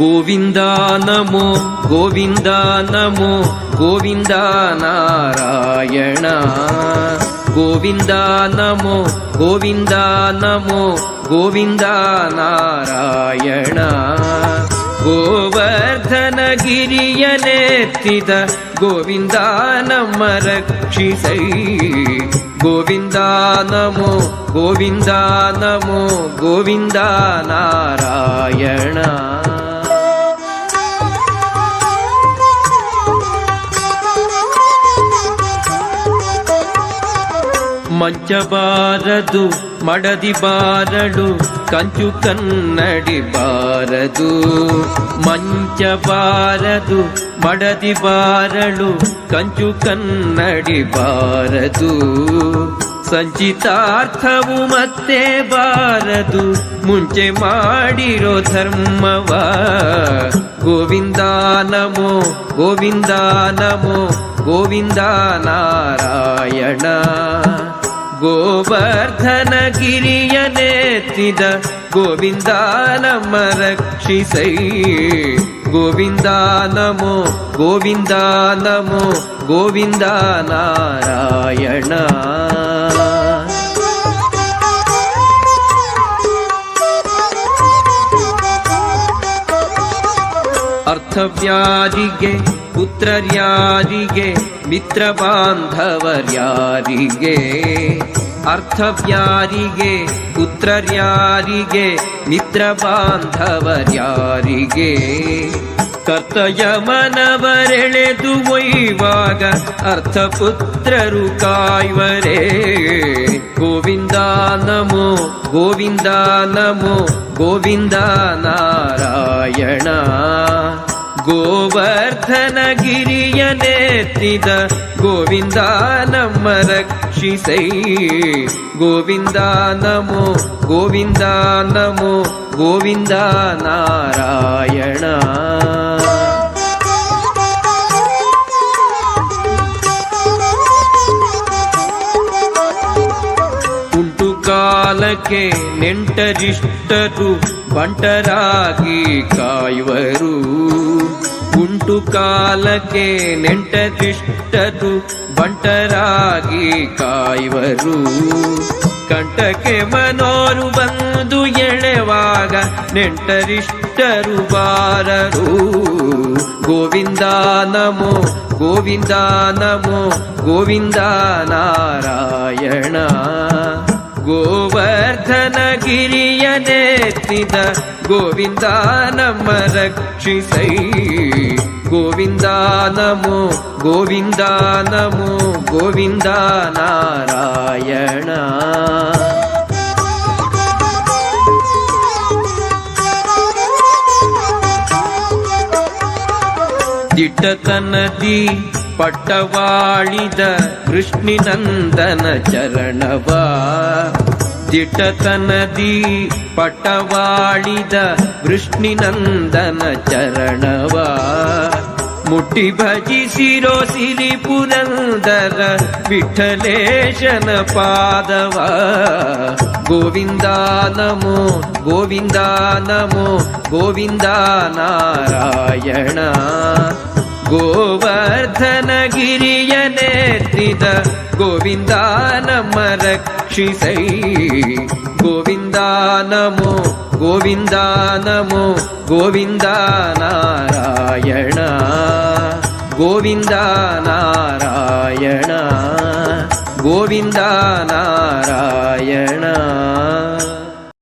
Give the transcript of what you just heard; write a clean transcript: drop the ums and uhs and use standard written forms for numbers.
ಗೋವಿಂದ ನಮೋ ಗೋವಿಂದ ನಮೋ ಗೋವಿಂದ ನಾರಾಯಣ. ಗೋವಿಂದ ನಮೋ ಗೋವಿಂದ ನಮೋ ಗೋವಿಂದ ನಾರಾಯಣ. ಗೋವರ್ಧನ ಗಿರಿಯನೆತ್ತಿದ ಗೋವಿಂದ ನಮ್ಮ ರಕ್ಷಿಸೈ. ಗೋವಿಂದ ನಮೋ ಗೋವಿಂದ ನಮೋ ಗೋವಿಂದ ನಾರಾಯಣ. ಮಂಚ ಬಾರದು ಮಡದಿ ಬಾರಡು ಕಂಚು ಕನ್ನಡಿ ಬಾರದು. ಮಂಚ ಬಾರದು ಮಡದಿ ಬಾರಳು ಕಂಚು ಕನ್ನಡಿ ಬಾರದು. ಸಂಚಿತಾರ್ಥವು ಮತ್ತೆ ಬಾರದು ಮುಂಚೆ ಮಾಡಿರೋ ಧರ್ಮವ. ಗೋವಿಂದ ನಮೋ ಗೋವಿಂದ ನಮೋ ಗೋವಿಂದ ನಾರಾಯಣ. ಗೋವರ್ಧನ ಗಿರಿಯನೆತ್ತಿದ ಗೋವಿಂದ ನಮ್ಮ ರಕ್ಷಿಸೈ. ಗೋವಿಂದ ನಮೋ ಗೋವಿಂದ ನಮೋ ಗೋವಿಂದ ನಾರಾಯಣ. ಅರ್ಥವ್ಯಾರಿಗೆ ಪುತ್ರರ್ಯಾರಿಗೆ ಮಿತ್ರ ಬಾಂಧವರ್ಯಾರಿಗೆ. ಅರ್ಥವ್ಯಾರಿಗೆ ಪುತ್ರರ್ಯಾರಿಗೆ ಮಿತ್ರ ಬಾಂಧವರ್ಯಾರಿಗೆ. ಕರ್ತಯಮನವರೆಳೆದು ಒಯ್ಯುವಾಗ ಅರ್ಥಪುತ್ರರು ಕಾಯುವರೇ. ಗೋವಿಂದ ನಮೋ ಗೋವಿಂದ ನಮೋ ಗೋವಿಂದ ನಾರಾಯಣ. ಗೋವರ್ಧನ ಗಿರಿಯನೆತ್ತಿದ ಗೋವಿಂದ ನಮ್ಮ ರಕ್ಷಿಸೈ. ಗೋವಿಂದ ನಮೋ ಗೋವಿಂದ ನಮೋ ಗೋವಿಂದ ನಾರಾಯಣ. ಉಂಟು ಕಾಲಕ್ಕೆ ನೆಂಟರಿಷ್ಟರು ಬಂಟರಾಗಿ ಕಾಯುವರು. ಉಂಟು ಕಾಲಕ್ಕೆ ನೆಂಟರಿಷ್ಟರು ಬಂಟರಾಗಿ ಕಾಯುವರು. ಕಂಠಕ್ಕೆ ಮನೋರು ಬಂದು ಎಳೆವಾಗ ನೆಂಟರಿಷ್ಟರು ಬಾರರು. ಗೋವಿಂದ ನಮೋ ಗೋವಿಂದ ನಮೋ ಗೋವಿಂದ ನಾರಾಯಣ. ಗೋವರ್ಧನ ಗಿರಿಯನೆತ್ತಿದ ಗೋವಿಂದ ನಮ್ಮ ರಕ್ಷಿಸೈ. ಗೋವಿಂದ ನಮೋ ಗೋವಿಂದ ನಮೋ ಗೋವಿಂದ ನಾರಾಯಣ. ದಿಟ್ಟತನದಿ ಪಟ್ಟವಾಳಿದ ಕೃಷ್ಣಿನಂದನ ಚರಣವ. ದಿಟ್ಟತನದಿ ಪಟ್ಟವಾಳಿದ ಕೃಷ್ಣಿನಂದನ ಚರಣವ. ಮುಟ್ಟಿ ಭಜಿಸಿರೋ ಸಿರಿ ಪುರಂದರ ವಿಠಲೇಶನ ಪಾದವ. ಗೋವಿಂದ ನಮೋ ಗೋವಿಂದ ನಮೋ ಗೋವಿಂದ ನಾರಾಯಣ. ಗೋವರ್ಧನ ಗಿರಿಯನೆತ್ತಿದ ಗೋವಿಂದ ನಮ್ಮ ರಕ್ಷಿಸೈ. ಗೋವಿಂದ ನಮೋ ಗೋವಿಂದ ನಮೋ ಗೋವಿಂದ ನಾರಾಯಣ. ಗೋವಿಂದ ನಾರಾಯಣ ಗೋವಿಂದ ನಾರಾಯಣ.